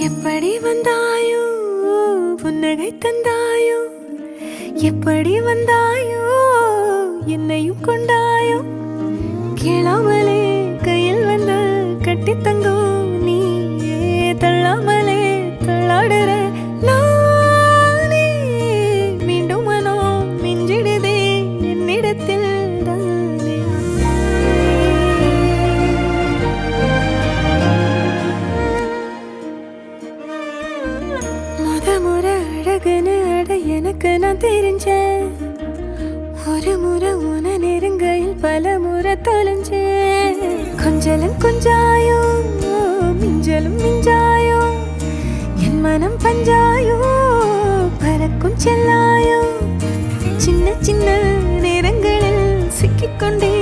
எப்படி வந்தாயோ புன்னகை தந்தாயோ, எப்படி வந்தாயோ என்னையும் கொண்டாயோ, கேளாமலே கையில் வந்து கட்டி தங்கும் நீ தள்ளாமலே தள்ளாடுற நானே, மீண்டும் மனம் மிஞ்சிடுதே என்னிடத்தில் தானே. முறை அழகுன்னு அட எனக்கு நான் தெரிஞ்சேன், ஒரு முறை உன நெருங்கையில் பல முறை தொலைஞ்சேன். கொஞ்சலும் கொஞ்சாயோ மிஞ்சலும் மிஞ்சாயோ, என் மனம் பஞ்சாயோ பறக்கும் செல்லாயோ, சின்ன சின்ன நேரங்களில் சிக்கிக்கொண்டே